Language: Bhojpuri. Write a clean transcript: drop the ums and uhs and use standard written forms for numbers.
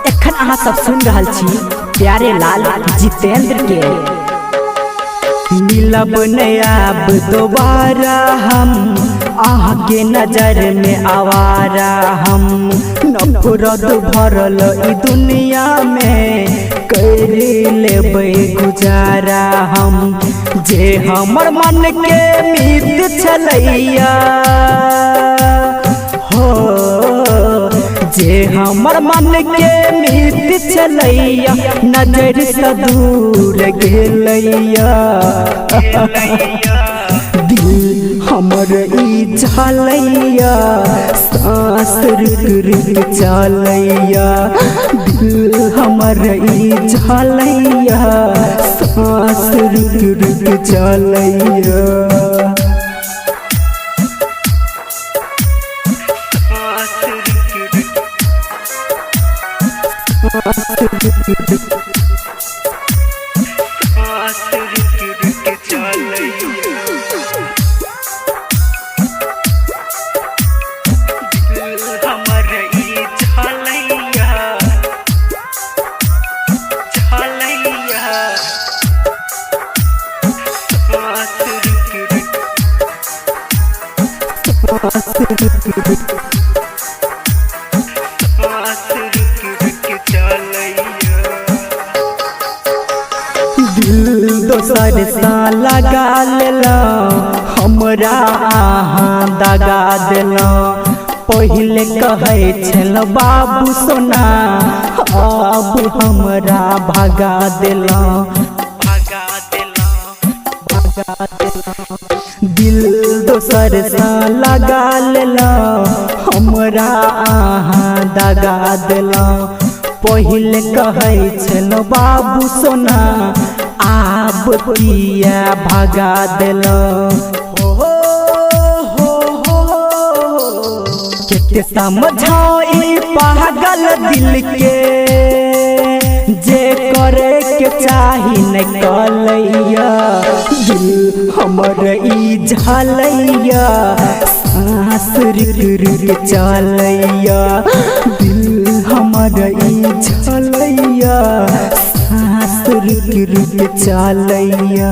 एखन अहाँ सब सुन रहल छी प्यारे लाल जितेंद्र के। मिलब नयाब दोबारा हम आहाँ के नजर में आवारा हम। नफरत भरल ई दुनिया में कर लेबै गुजारा हम। जे हमर मन के मीत छलैया हो, जे हमर मन के मीत छलैया नजर से दूर गेलैया। दिल हमर ई झलैया सांस रुक रुक चलैया। दिल हमर ई झलैया सांस रुक रुक चलैया। दिल दोसर सा लगा लेला हमरा आहाँ दगा देला। पहले कहे छल बाबू सोना अब हमरा भगा देला। दिल दोसर सा लगा लेला हमरा आहाँ दगा देला। पहले कहे छल बाबू सोना आप पिया भगा देला। के समझाओ ई पागल दिल के जे करे के चाही न कलैया। दिल हमर ई झलैया सांस रुक रुक चलैया। दिल हमर ई झलैया सांस रुक रुक चलैया।